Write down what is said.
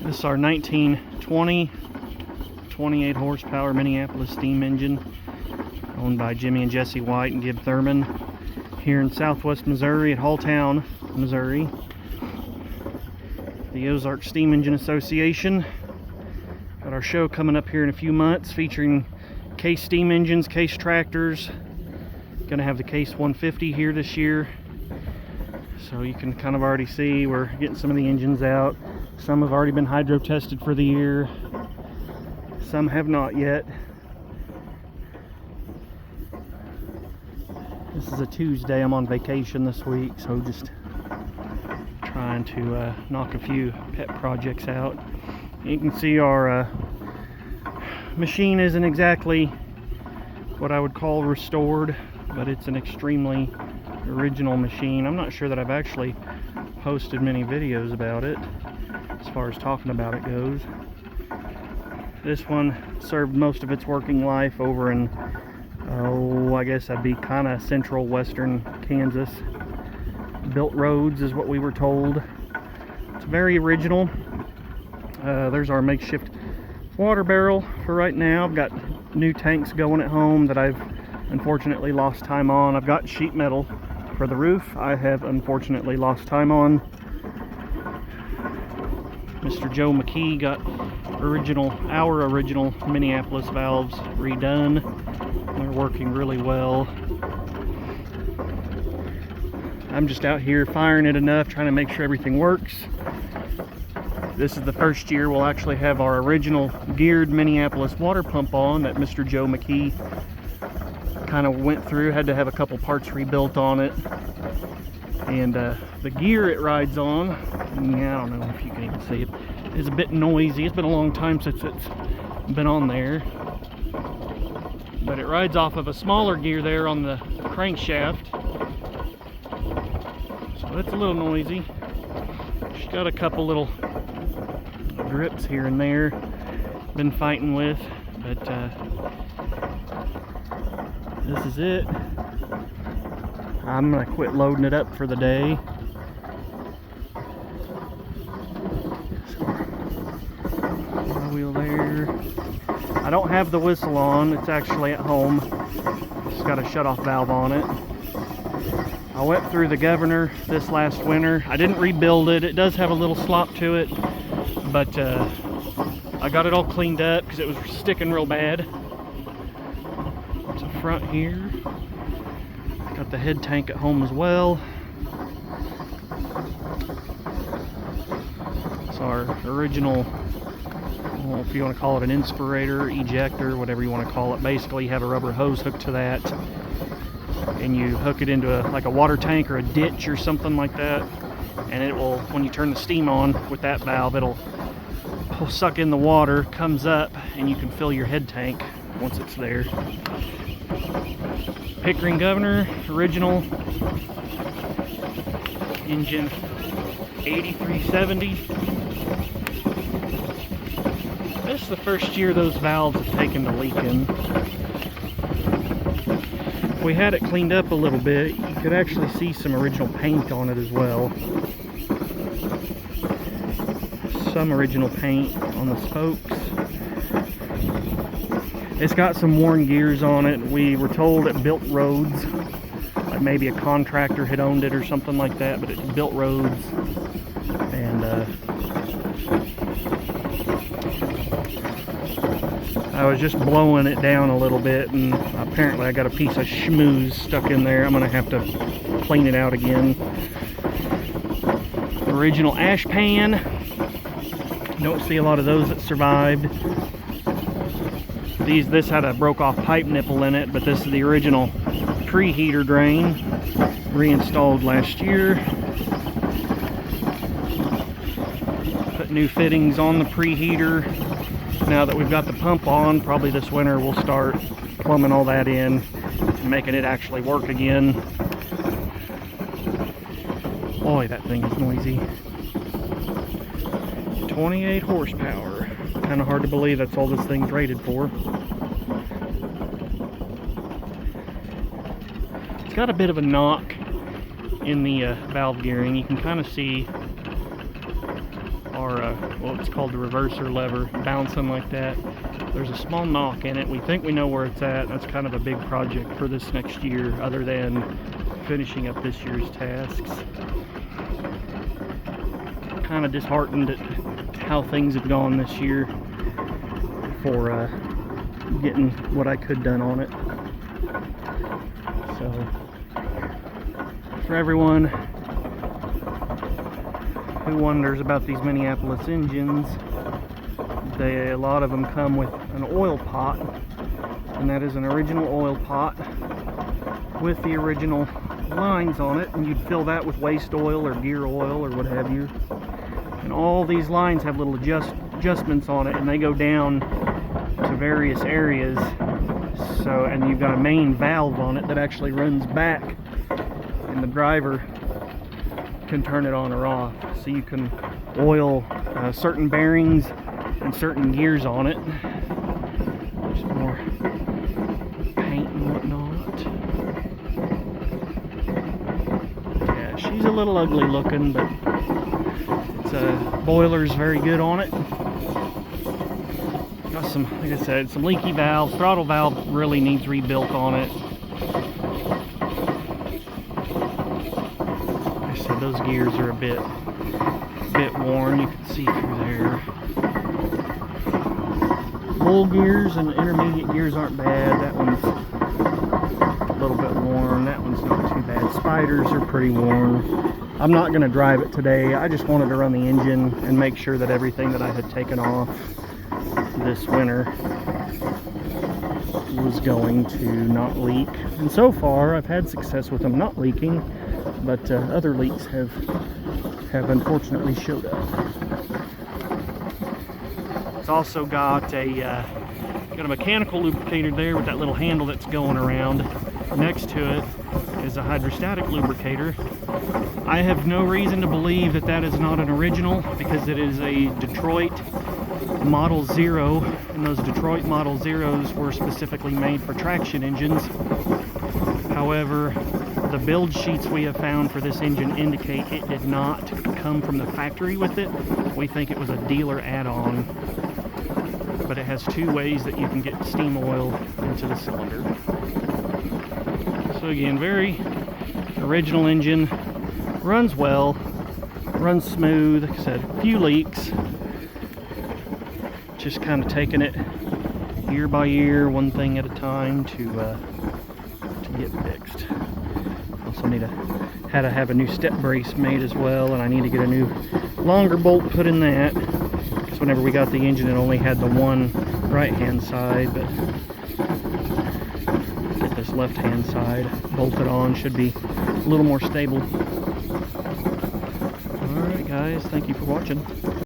This is our 1920 28 horsepower Minneapolis steam engine, owned by Jimmy and Jesse White and Gib Thurman, here in southwest Missouri at Halltown, Missouri. The Ozark Steam Engine Association. Got our show coming up here in a few months featuring Case steam engines, Case tractors. Gonna have the Case 150 here this year. So you can kind of already see we're getting some of the engines out. Some have already been hydro tested for the year. Some have not yet. This is a Tuesday. I'm on vacation this week, so just trying to knock a few pet projects out. You can see our machine isn't exactly what I would call restored, but it's an extremely original machine. I'm not sure that I've actually posted many videos about it as far as talking about it goes. This one served most of its working life over in, I guess that'd be kind of central western Kansas. Built roads is what we were told. It's very original. There's our makeshift water barrel for right now. I've got new tanks going at home that I've unfortunately lost time on. I've got sheet metal for the roof I have unfortunately lost time on. Mr. Joe McKee got our original Minneapolis valves redone. They're working really well. I'm just out here firing it enough, trying to make sure everything works. This is the first year we'll actually have our original geared Minneapolis water pump on that Mr. Joe McKee kind of went through. Had to have a couple parts rebuilt on it. And the gear it rides on, yeah, I don't know if you can even see it, is a bit noisy. It's been a long time since it's been on there. But it rides off of a smaller gear there on the crankshaft. So it's a little noisy. She's got a couple little drips here and there. Been fighting with, but this is it. I'm gonna quit loading it up for the day. Wheel there. I don't have the whistle on. It's actually at home. Just got a shut-off valve on it. I went through the governor this last winter. I didn't rebuild it. It does have a little slop to it, but I got it all cleaned up because it was sticking real bad. It's a front here. Got the head tank at home as well. It's our original, well, if you want to call it an inspirator, ejector, whatever you want to call it. Basically, you have a rubber hose hooked to that, and you hook it into like a water tank or a ditch or something like that, and it will, when you turn the steam on with that valve, it'll suck in the water, comes up, and you can fill your head tank once it's there. Pickering governor, original engine 8370. This is the first year those valves have taken to leaking. We had it cleaned up a little bit. You could actually see some original paint on it as well. Some original paint on the spokes. It's got some worn gears on it. We were told it built roads. Like maybe a contractor had owned it or something like that, but it built roads. And I was just blowing it down a little bit, and apparently I got a piece of schmooze stuck in there. I'm gonna have to clean it out again. Original ash pan. Don't see a lot of those that survived. This had a broke off pipe nipple in it, but this is the original preheater drain, reinstalled last year. Put new fittings on the preheater. Now that we've got the pump on, probably this winter we'll start plumbing all that in and making it actually work again. Boy, that thing is noisy. 28 horsepower. Kind of hard to believe that's all this thing's rated for. It's got a bit of a knock in the valve gearing. You can kind of see our our, well, it's called the reverser lever, bouncing like that. There's a small knock in it. We think we know where it's at. That's kind of a big project for this next year, other than finishing up this year's tasks. Kind of disheartened at how things have gone this year for getting what I could done on it. So for everyone who wonders about these Minneapolis engines, a lot of them come with an oil pot, and that is an original oil pot with the original lines on it, and you'd fill that with waste oil or gear oil or what have you. And all these lines have little adjustments on it, and they go down to various areas. So, and you've got a main valve on it that actually runs back, and the driver can turn it on or off. So you can oil certain bearings and certain gears on it. There's more paint and whatnot. Yeah, she's a little ugly looking, but it's boiler's very good on it. Got some, like I said, some leaky valves. Throttle valve really needs rebuilt on it. Like I said, those gears are a bit worn. You can see through there. Full gears and intermediate gears aren't bad. That one's a little bit worn. That one's not too bad. Spiders are pretty worn. I'm not going to drive it today. I just wanted to run the engine and make sure that everything that I had taken off this winter was going to not leak. And so far I've had success with them not leaking, but other leaks have unfortunately showed up. It's also got a mechanical lubricator there with that little handle that's going around. Next to it is a hydrostatic lubricator. I have no reason to believe that that is not an original, because it is a Detroit Model Zero, and those Detroit Model Zeros were specifically made for traction engines. However, the build sheets we have found for this engine indicate it did not come from the factory with it. We think it was a dealer add-on, but it has two ways that you can get steam oil into the cylinder. So again, very original engine, runs well, runs smooth. Like I said, a few leaks. Just kind of taking it year by year, one thing at a time to get fixed. Also had to have a new step brace made as well, and I need to get a new longer bolt put in that, because whenever we got the engine it only had the one right hand side, but get this left hand side bolted on, should be a little more stable. Alright guys, thank you for watching.